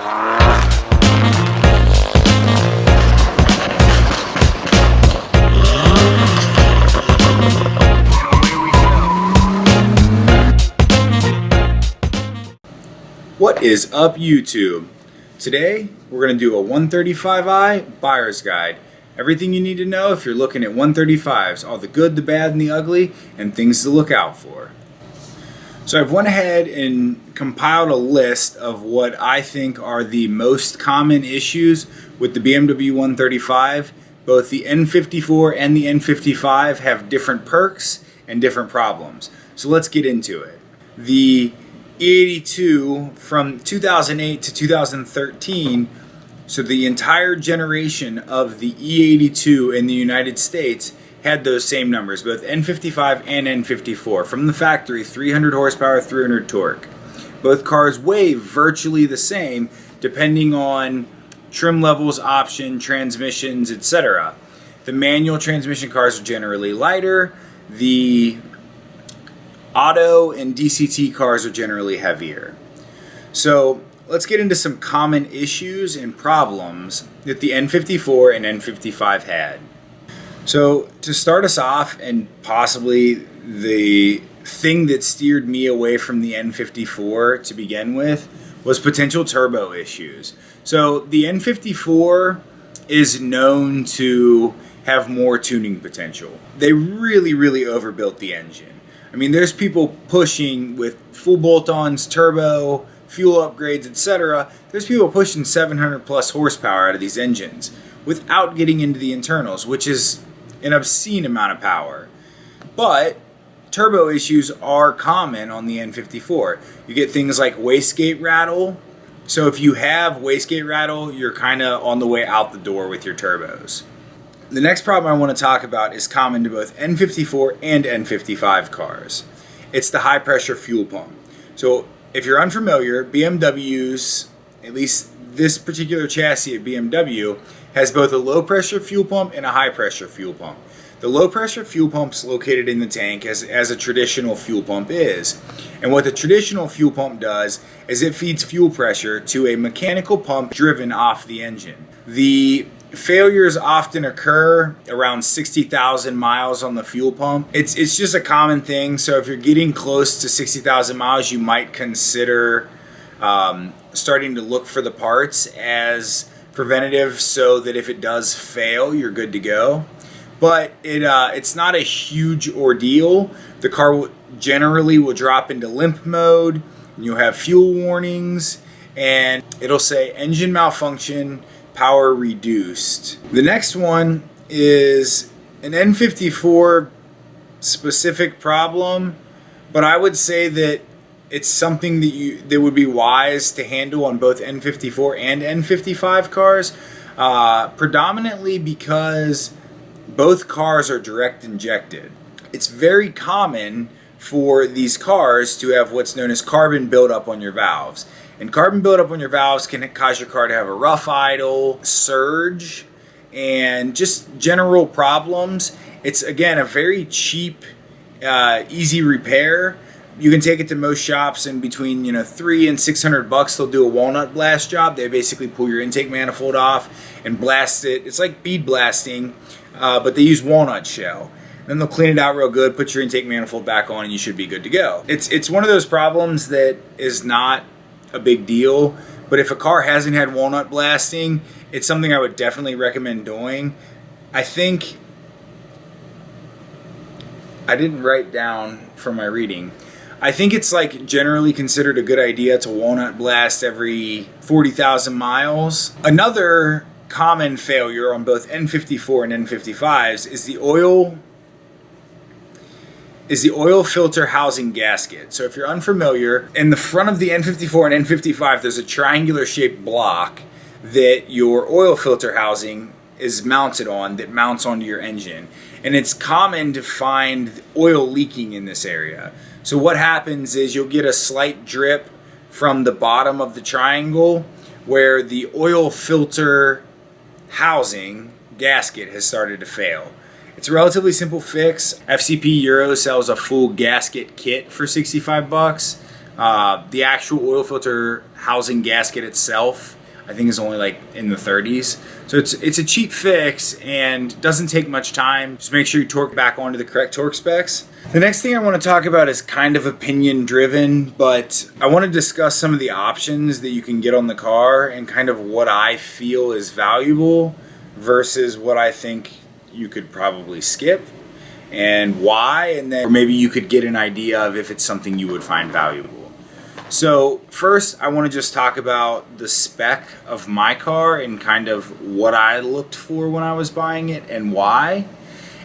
What is up, YouTube? Today we're going to do a 135i buyer's guide. Everything you need to know if you're looking at 135s, all the good, the bad, and the ugly, and things to look out for. So I've went ahead and compiled a list of what I think are the most common issues with the Bmw 135. Both the N54 and the N55 have different perks and different problems. So let's get into it. The E82 from 2008 to 2013, so the entire generation of the E82 in the United States had those same numbers, both N55 and N54. From the factory, 300 horsepower, 300 torque. Both cars weigh virtually the same depending on trim levels, option, transmissions, etc. The manual transmission cars are generally lighter. The auto and DCT cars are generally heavier. So let's get into some common issues and problems that the N54 and N55 had. So to start us off, and possibly the thing that steered me away from the N54 to begin with, was potential turbo issues. So the N54 is known to have more tuning potential. They really overbuilt the engine. I mean, there's people pushing with full bolt-ons, turbo, fuel upgrades, etc. There's people pushing 700 plus horsepower out of these engines without getting into the internals, which is an obscene amount of power. But turbo issues are common on the N54. You get things like wastegate rattle. So if you have wastegate rattle, you're kind of on the way out the door with your turbos. The next problem I want to talk about is common to both N54 and N55 cars. It's the high pressure fuel pump. So if you're unfamiliar, BMWs, at least this particular chassis at BMW, has both a low pressure fuel pump and a high pressure fuel pump. The low pressure fuel pump's located in the tank as a traditional fuel pump is. And what the traditional fuel pump does is it feeds fuel pressure to a mechanical pump driven off the engine. The failures often occur around 60,000 miles on the fuel pump. It's just a common thing. So if you're getting close to 60,000 miles, you might consider starting to look for the parts as preventative, so that if it does fail, you're good to go. But it's not a huge ordeal. The car generally will drop into limp mode, and you'll have fuel warnings, and it'll say engine malfunction, power reduced. The next one is an N54 specific problem, but I would say that it's something that would be wise to handle on both N54 and N55 cars, predominantly because both cars are direct injected. It's very common for these cars to have what's known as carbon buildup on your valves. And carbon buildup on your valves can cause your car to have a rough idle, surge, and just general problems. It's, again, a very cheap, easy repair. You can take it to most shops, and between $300 and $600, they'll do a walnut blast job. They basically pull your intake manifold off and blast it. It's like bead blasting, but they use walnut shell. Then they'll clean it out real good, put your intake manifold back on, and you should be good to go. It's one of those problems that is not a big deal, but if a car hasn't had walnut blasting, it's something I would definitely recommend doing. I think I didn't write down from my reading. I think it's like generally considered a good idea to walnut blast every 40,000 miles. Another common failure on both N54 and N55s is the oil filter housing gasket. So if you're unfamiliar, in the front of the N54 and N55, there's a triangular shaped block that your oil filter housing is mounted on, that mounts onto your engine. And it's common to find oil leaking in this area. So what happens is you'll get a slight drip from the bottom of the triangle where the oil filter housing gasket has started to fail. It's a relatively simple fix. FCP Euro sells a full gasket kit for $65. The actual oil filter housing gasket itself, I think, is only like in the 30s. So it's a cheap fix and doesn't take much time. Just make sure you torque back onto the correct torque specs. The next thing I want to talk about is kind of opinion driven, but I want to discuss some of the options that you can get on the car and kind of what I feel is valuable versus what I think you could probably skip and why, and then or maybe you could get an idea of if it's something you would find valuable. So first, I want to just talk about the spec of my car and kind of what I looked for when I was buying it and why.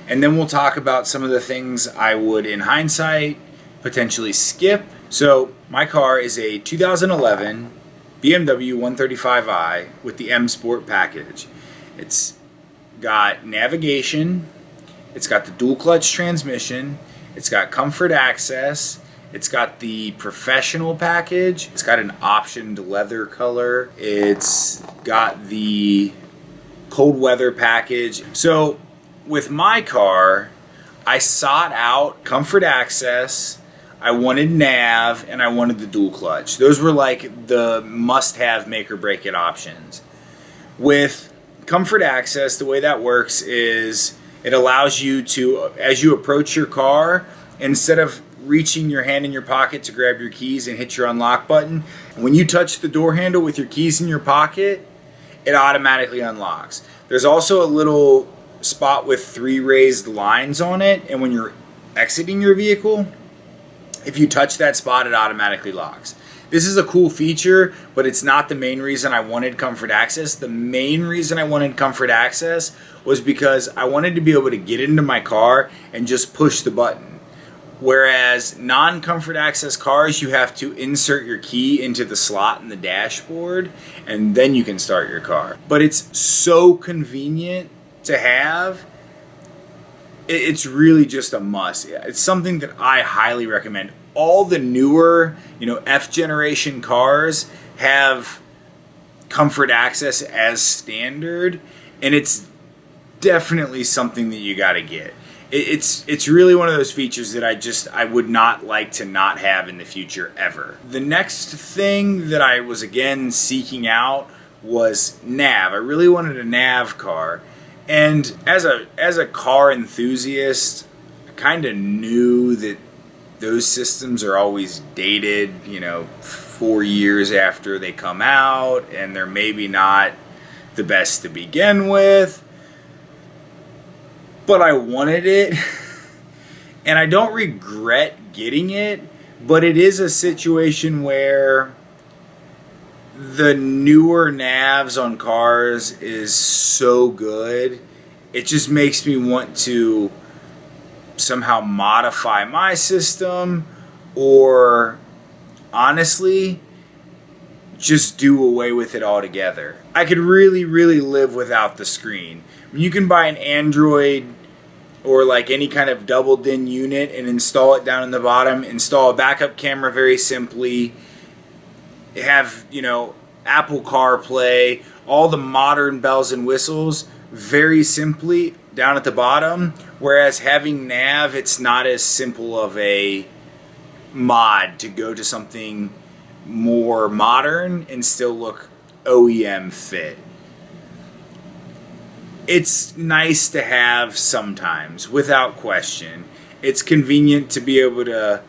And then we'll talk about some of the things I would, in hindsight, potentially skip. So my car is a 2011 BMW 135i with the M Sport package. It's got navigation, it's got the dual clutch transmission, it's got comfort access, it's got the professional package, it's got an optioned leather color, it's got the cold weather package. So with my car, I sought out comfort access, I wanted nav, and I wanted the dual clutch. Those were like the must-have make or break it options. With comfort access, the way that works is it allows you to, as you approach your car, instead of reaching your hand in your pocket to grab your keys and hit your unlock button, when you touch the door handle with your keys in your pocket, it automatically unlocks. There's also a little spot with 3 raised lines on it, and when you're exiting your vehicle, if you touch that spot, it automatically locks. This is a cool feature, but it's not the main reason I wanted comfort access. The main reason I wanted comfort access was because I wanted to be able to get into my car and just push the button. Whereas non-comfort access cars, you have to insert your key into the slot in the dashboard and then you can start your car. But it's so convenient to have. It's really just a must. It's something that I highly recommend. All the newer, F generation cars have comfort access as standard, and it's definitely something that you got to get. It's really one of those features that I would not like to not have in the future ever. The next thing that I was again seeking out was nav. I really wanted a nav car. And as a car enthusiast, I kind of knew that those systems are always dated, 4 years after they come out, and they're maybe not the best to begin with. But I wanted it, and I don't regret getting it, but it is a situation where the newer navs on cars is so good, it just makes me want to somehow modify my system, or honestly, just do away with it altogether. I could really, really live without the screen. You can buy an Android or like any kind of double DIN unit and install it down in the bottom, install a backup camera very simply, have, Apple CarPlay, all the modern bells and whistles very simply down at the bottom, whereas having nav, it's not as simple of a mod to go to something more modern and still look OEM fit. It's nice to have sometimes, without question. It's convenient to be able to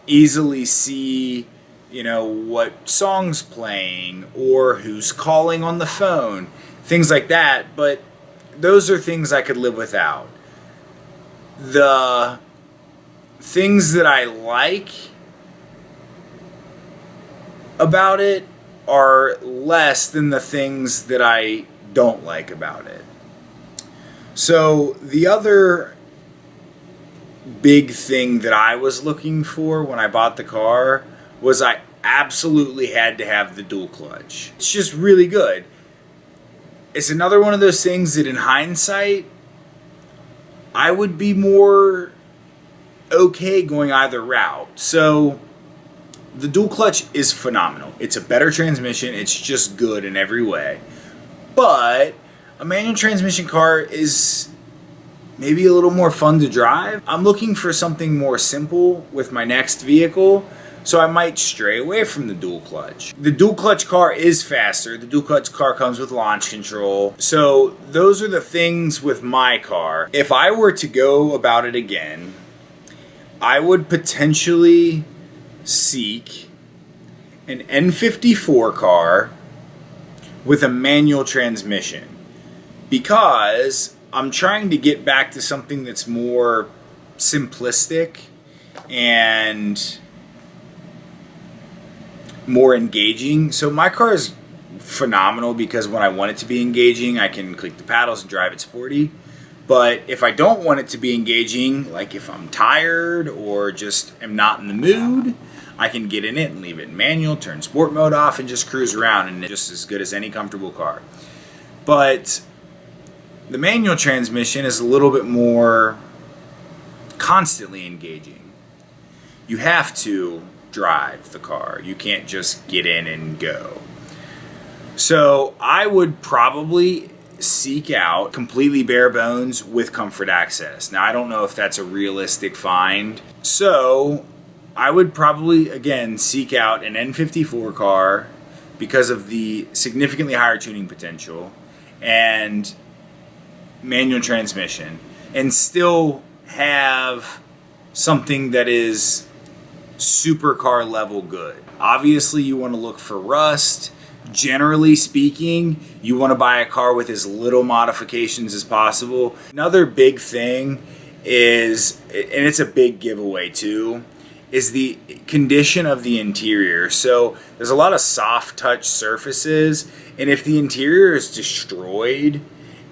easily see, what song's playing or who's calling on the phone, things like that, but those are things I could live without. The things that I like about it are less than the things that I don't like about it. So the other big thing that I was looking for when I bought the car was I absolutely had to have the dual clutch. It's just really good. It's another one of those things that in hindsight, I would be more okay going either route. So the dual clutch is phenomenal. It's a better transmission. It's just good in every way. But a manual transmission car is maybe a little more fun to drive. I'm looking for something more simple with my next vehicle. So I might stray away from the dual clutch. The dual clutch car is faster. The dual clutch car comes with launch control. So those are the things with my car. If I were to go about it again, I would potentially seek an N54 car with a manual transmission, because I'm trying to get back to something that's more simplistic and more engaging. So my car is phenomenal because when I want it to be engaging, I can click the paddles and drive it sporty. But if I don't want it to be engaging, like if I'm tired or just am not in the mood, I can get in it and leave it in manual, turn sport mode off, and just cruise around, and it's just as good as any comfortable car. But the manual transmission is a little bit more constantly engaging. You have to drive the car. You can't just get in and go. So I would probably seek out completely bare bones with comfort access. Now, I don't know if that's a realistic find. So I would probably, again, seek out an N54 car because of the significantly higher tuning potential and manual transmission, and still have something that is supercar level good. Obviously, you want to look for rust. Generally speaking, you want to buy a car with as little modifications as possible. Another big thing is, and it's a big giveaway too, is the condition of the interior. So there's a lot of soft touch surfaces, and if the interior is destroyed,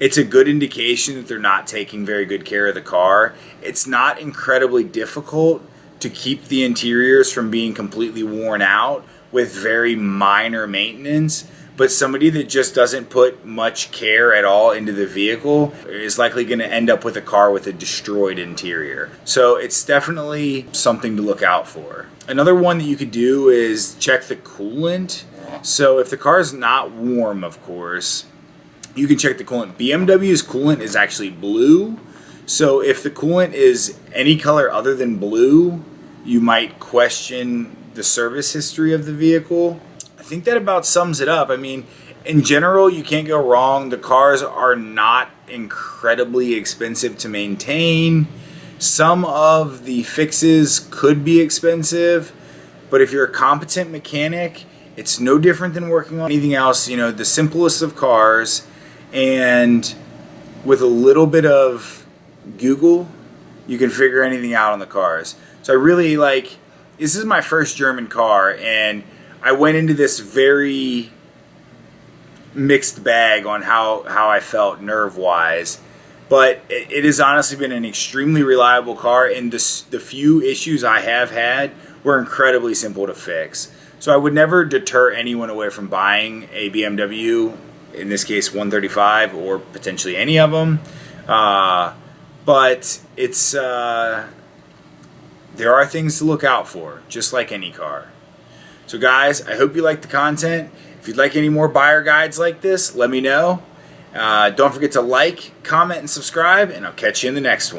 it's a good indication that they're not taking very good care of the car. It's not incredibly difficult to keep the interiors from being completely worn out with very minor maintenance, but somebody that just doesn't put much care at all into the vehicle is likely going to end up with a car with a destroyed interior. So it's definitely something to look out for. Another one that you could do is check the coolant. So if the car is not warm, of course, you can check the coolant. BMW's coolant is actually blue. So if the coolant is any color other than blue, you might question the service history of the vehicle. I think that about sums it up. I mean, in general, you can't go wrong. The cars are not incredibly expensive to maintain. Some of the fixes could be expensive, but if you're a competent mechanic, it's no different than working on anything else. You know, the simplest of cars, and with a little bit of Google, you can figure anything out on the cars. So I really like, this is my first German car, and I went into this very mixed bag on how I felt nerve-wise. But it has honestly been an extremely reliable car, and the few issues I have had were incredibly simple to fix. So I would never deter anyone away from buying a BMW, in this case 135, or potentially any of them. But it's there are things to look out for, just like any car. So guys, I hope you liked the content. If you'd like any more buyer guides like this, let me know. Don't forget to like, comment, and subscribe, and I'll catch you in the next one.